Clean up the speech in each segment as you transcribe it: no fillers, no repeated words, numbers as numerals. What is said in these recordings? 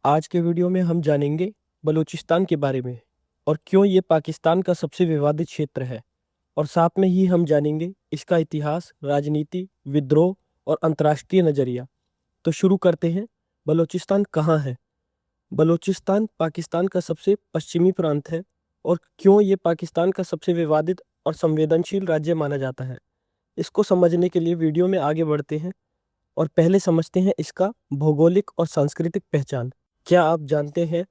आज के वीडियो में हम जानेंगे बलूचिस्तान के बारे में और क्यों ये पाकिस्तान का सबसे विवादित क्षेत्र है। और साथ में ही हम जानेंगे इसका इतिहास, राजनीति, विद्रोह और अंतर्राष्ट्रीय नज़रिया। तो शुरू करते हैं। बलूचिस्तान कहाँ है? बलूचिस्तान पाकिस्तान का सबसे पश्चिमी प्रांत है और क्यों ये पाकिस्तान का सबसे विवादित और संवेदनशील राज्य माना जाता है, इसको समझने के लिए वीडियो में आगे बढ़ते हैं और पहले समझते हैं इसका भौगोलिक और सांस्कृतिक पहचान। क्या आप जानते हैं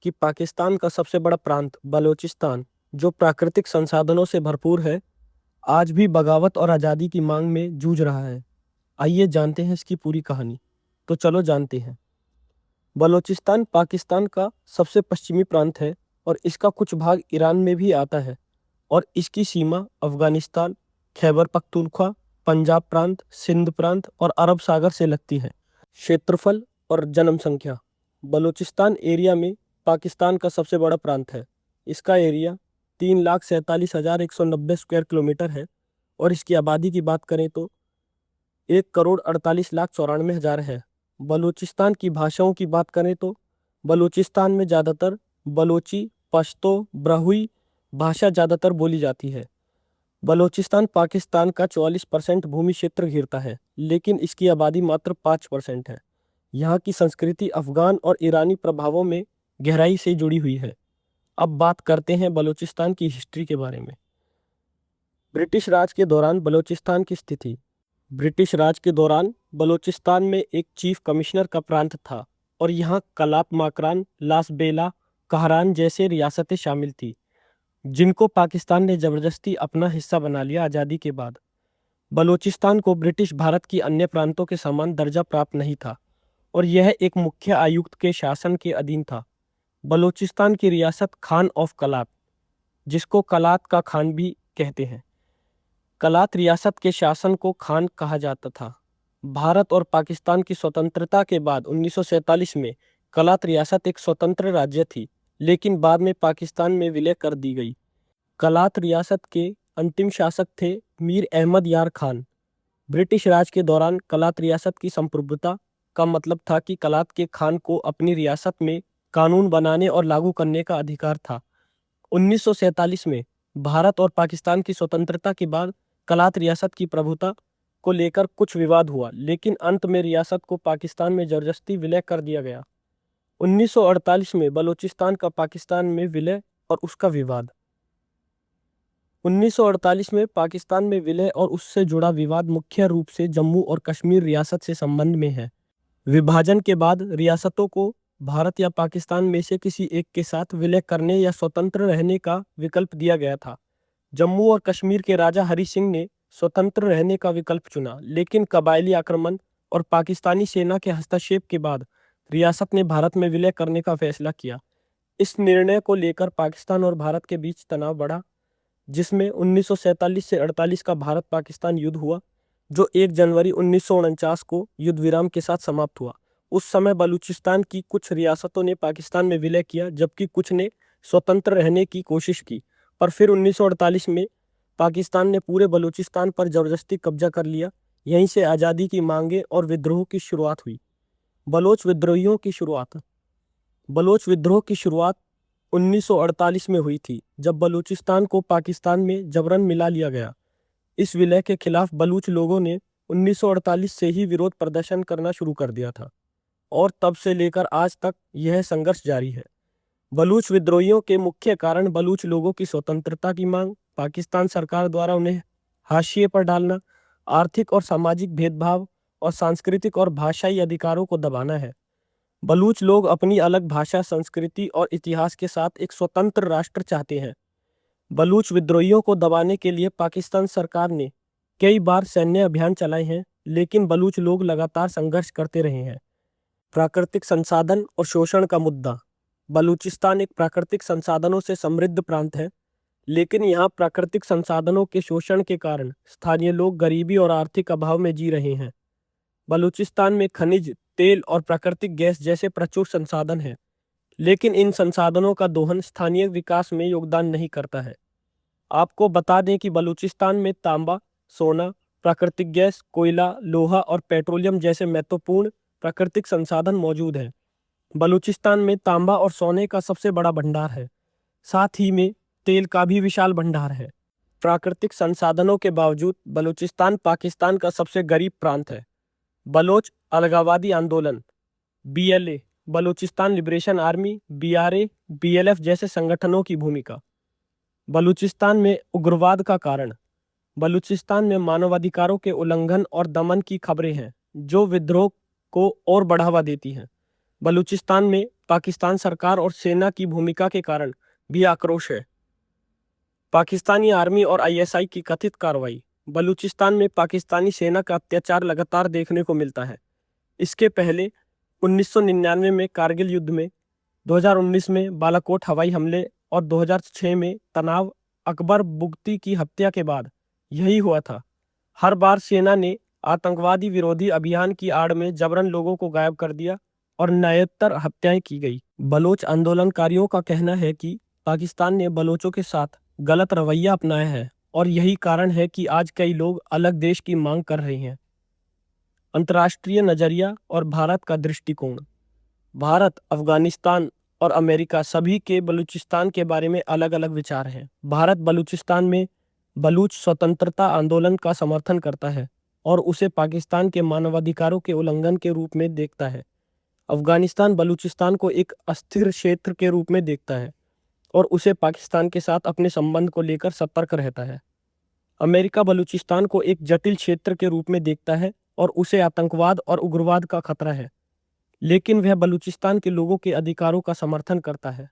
कि पाकिस्तान का सबसे बड़ा प्रांत बलूचिस्तान, जो प्राकृतिक संसाधनों से भरपूर है, आज भी बगावत और आज़ादी की मांग में जूझ रहा है। आइए जानते हैं इसकी पूरी कहानी। तो चलो जानते हैं। बलूचिस्तान पाकिस्तान का सबसे पश्चिमी प्रांत है और इसका कुछ भाग ईरान में भी आता है और इसकी सीमा अफगानिस्तान, खैबर पख्तूनख्वा, पंजाब प्रांत, सिंध प्रांत और अरब सागर से लगती है। क्षेत्रफल और जनसंख्या। बलूचिस्तान एरिया में पाकिस्तान का सबसे बड़ा प्रांत है। इसका एरिया 3,47,190 स्क्वायर किलोमीटर है और इसकी आबादी की बात करें तो 1,48,94,000 है। बलूचिस्तान की भाषाओं की बात करें तो बलूचिस्तान में ज़्यादातर बलोची, पश्तो, ब्राहुई भाषा ज़्यादातर बोली जाती है। बलूचिस्तान पाकिस्तान का 44% भूमि क्षेत्र घेरता है, लेकिन इसकी आबादी मात्र 5% है। यहाँ की संस्कृति अफगान और ईरानी प्रभावों में गहराई से जुड़ी हुई है। अब बात करते हैं बलूचिस्तान की हिस्ट्री के बारे में। ब्रिटिश राज के दौरान बलूचिस्तान की स्थिति। ब्रिटिश राज के दौरान बलूचिस्तान में एक चीफ कमिश्नर का प्रांत था और यहाँ कलात माकरान, लास बेला, कहरान जैसे रियासतें शामिल थी, जिनको पाकिस्तान ने ज़बरदस्ती अपना हिस्सा बना लिया आज़ादी के बाद। बलूचिस्तान को ब्रिटिश भारत की अन्य प्रांतों के समान दर्जा प्राप्त नहीं था और यह एक मुख्य आयुक्त के शासन के अधीन था। बलूचिस्तान की रियासत खान ऑफ कलात, जिसको कलात का खान भी कहते हैं, कलात रियासत के शासन को खान कहा जाता था। भारत और पाकिस्तान की स्वतंत्रता के बाद 1947 में कलात रियासत एक स्वतंत्र राज्य थी, लेकिन बाद में पाकिस्तान में विलय कर दी गई। कलात रियासत के अंतिम शासक थे मीर अहमद यार खान। ब्रिटिश राज के दौरान कलात रियासत की संप्रभुता का मतलब था कि कलात के खान को अपनी रियासत में कानून बनाने और लागू करने का अधिकार था। 1947 में भारत और पाकिस्तान की स्वतंत्रता के बाद कलात रियासत की प्रभुता को लेकर कुछ विवाद हुआ, लेकिन अंत में रियासत को पाकिस्तान में जबरदस्ती विलय कर दिया गया। 1948 में बलूचिस्तान का पाकिस्तान में विलय और उसका विवाद। 1948 में पाकिस्तान में विलय और उससे जुड़ा विवाद मुख्य रूप से जम्मू और कश्मीर रियासत से संबंध में है। विभाजन के बाद रियासतों को भारत या पाकिस्तान में से किसी एक के साथ विलय करने या स्वतंत्र रहने का विकल्प दिया गया था। जम्मू और कश्मीर के राजा हरि सिंह ने स्वतंत्र रहने का विकल्प चुना, लेकिन कबायली आक्रमण और पाकिस्तानी सेना के हस्तक्षेप के बाद रियासत ने भारत में विलय करने का फैसला किया। इस निर्णय को लेकर पाकिस्तान और भारत के बीच तनाव बढ़ा, जिसमें 1947 से 48 का भारत पाकिस्तान युद्ध हुआ, जो 1 जनवरी 1949 को युद्ध विराम के साथ समाप्त हुआ। उस समय बलूचिस्तान की कुछ रियासतों ने पाकिस्तान में विलय किया, जबकि कुछ ने स्वतंत्र रहने की कोशिश की, पर फिर 1948 में पाकिस्तान ने पूरे बलूचिस्तान पर ज़बरदस्ती कब्जा कर लिया। यहीं से आज़ादी की मांगें और विद्रोह की शुरुआत हुई। बलोच विद्रोहियों की शुरुआत। बलोच विद्रोह की शुरुआत 1948 में हुई थी, जब बलूचिस्तान को पाकिस्तान में जबरन मिला लिया गया। इस विलय के खिलाफ बलूच लोगों ने 1948 से ही विरोध प्रदर्शन करना शुरू कर दिया था और तब से लेकर आज तक यह संघर्ष जारी है। बलूच विद्रोहियों के मुख्य कारण बलूच लोगों की स्वतंत्रता की मांग, पाकिस्तान सरकार द्वारा उन्हें हाशिए पर डालना, आर्थिक और सामाजिक भेदभाव और सांस्कृतिक और भाषाई अधिकारों को दबाना है। बलूच लोग अपनी अलग भाषा, संस्कृति और इतिहास के साथ एक स्वतंत्र राष्ट्र चाहते हैं। बलूच विद्रोहियों को दबाने के लिए पाकिस्तान सरकार ने कई बार सैन्य अभियान चलाए हैं, लेकिन बलूच लोग लगातार संघर्ष करते रहे हैं। प्राकृतिक संसाधन और शोषण का मुद्दा। बलूचिस्तान एक प्राकृतिक संसाधनों से समृद्ध प्रांत है, लेकिन यहाँ प्राकृतिक संसाधनों के शोषण के कारण स्थानीय लोग गरीबी और आर्थिक अभाव में जी रहे हैं। बलूचिस्तान में खनिज, तेल और प्राकृतिक गैस जैसे प्रचुर संसाधन हैं, लेकिन इन संसाधनों का दोहन स्थानीय विकास में योगदान नहीं करता है। आपको बता दें कि बलूचिस्तान में तांबा, सोना, प्राकृतिक गैस, कोयला, लोहा और पेट्रोलियम जैसे महत्वपूर्ण प्राकृतिक संसाधन मौजूद हैं। बलूचिस्तान में तांबा और सोने का सबसे बड़ा भंडार है। साथ ही में तेल का भी विशाल भंडार है। प्राकृतिक संसाधनों के बावजूद बलूचिस्तान पाकिस्तान का सबसे गरीब प्रांत है। बलोच अलगाववादी आंदोलन BLA, Balochistan liberation army BRA, BLF जैसे संगठनों की भूमिका। बलूचिस्तान में उग्रवाद का कारण। बलूचिस्तान में मानवाधिकारों के उल्लंघन और दमन की खबरें हैं जो विद्रोह को और बढ़ावा देती हैं। बलूचिस्तान में पाकिस्तान सरकार और सेना की भूमिका के कारण भी आक्रोश है। पाकिस्तानी आर्मी और ISI की कथित कार्रवाई। बलूचिस्तान में पाकिस्तानी सेना का अत्याचार लगातार देखने को मिलता है। इसके पहले 1999 में कारगिल युद्ध में, 2019 में बालाकोट हवाई हमले और 2006 में तनाव अकबर बुगती की हत्या के बाद यही हुआ था। हर बार सेना ने आतंकवादी विरोधी अभियान की आड़ में जबरन लोगों को गायब कर दिया और न्यायोत्तर हत्याएं की गई। बलोच आंदोलनकारियों का कहना है कि पाकिस्तान ने बलोचों के साथ गलत रवैया अपनाया है और यही कारण है कि आज कई लोग अलग देश की मांग कर रहे हैं। अंतर्राष्ट्रीय नजरिया और भारत का दृष्टिकोण। भारत, अफगानिस्तान और अमेरिका सभी के बलूचिस्तान के बारे में अलग अलग विचार हैं। भारत बलूचिस्तान में बलूच स्वतंत्रता आंदोलन का समर्थन करता है और उसे पाकिस्तान के मानवाधिकारों के उल्लंघन के रूप में देखता है। अफगानिस्तान बलूचिस्तान को एक अस्थिर क्षेत्र के रूप में देखता है और उसे पाकिस्तान के साथ अपने संबंध को लेकर सतर्क रहता है। अमेरिका बलूचिस्तान को एक जटिल क्षेत्र के रूप में देखता है और उसे आतंकवाद और उग्रवाद का खतरा है, लेकिन वह बलूचिस्तान के लोगों के अधिकारों का समर्थन करता है।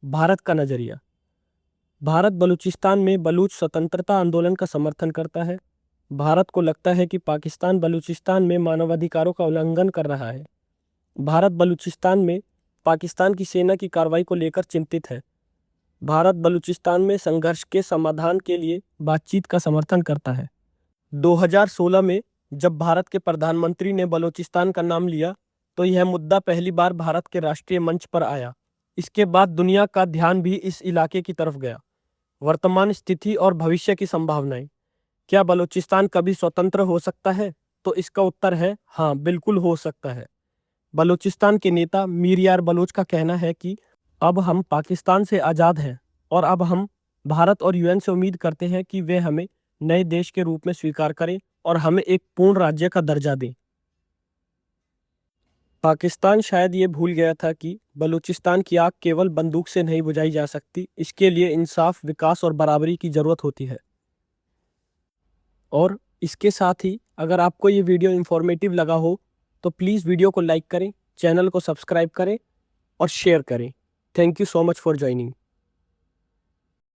भारत का नजरिया। भारत बलूचिस्तान में बलूच स्वतंत्रता आंदोलन का समर्थन करता है। भारत को लगता है कि पाकिस्तान बलूचिस्तान में मानवाधिकारों का उल्लंघन कर रहा है। भारत बलूचिस्तान में पाकिस्तान की सेना की कार्रवाई को लेकर चिंतित है। भारत बलूचिस्तान में संघर्ष के समाधान के लिए बातचीत का समर्थन करता है। 2016 में जब भारत के प्रधानमंत्री ने बलूचिस्तान का नाम लिया तो यह मुद्दा पहली बार भारत के राष्ट्रीय मंच पर आया। इसके बाद दुनिया का ध्यान भी इस इलाके की तरफ गया। वर्तमान स्थिति और भविष्य की संभावनाएं। क्या बलूचिस्तान कभी स्वतंत्र हो सकता है? तो इसका उत्तर है हाँ, बिल्कुल हो सकता है। बलूचिस्तान के नेता मीर यार बलोच का कहना है कि अब हम पाकिस्तान से आज़ाद हैं और अब हम भारत और UN से उम्मीद करते हैं कि वे हमें नए देश के रूप में स्वीकार करें और हमें एक पूर्ण राज्य का दर्जा दें। पाकिस्तान शायद ये भूल गया था कि बलूचिस्तान की आग केवल बंदूक से नहीं बुझाई जा सकती। इसके लिए इंसाफ, विकास और बराबरी की ज़रूरत होती है। और इसके साथ ही अगर आपको ये वीडियो इन्फॉर्मेटिव लगा हो तो प्लीज़ वीडियो को लाइक करें, चैनल को सब्सक्राइब करें और शेयर करें। Thank you so much for joining.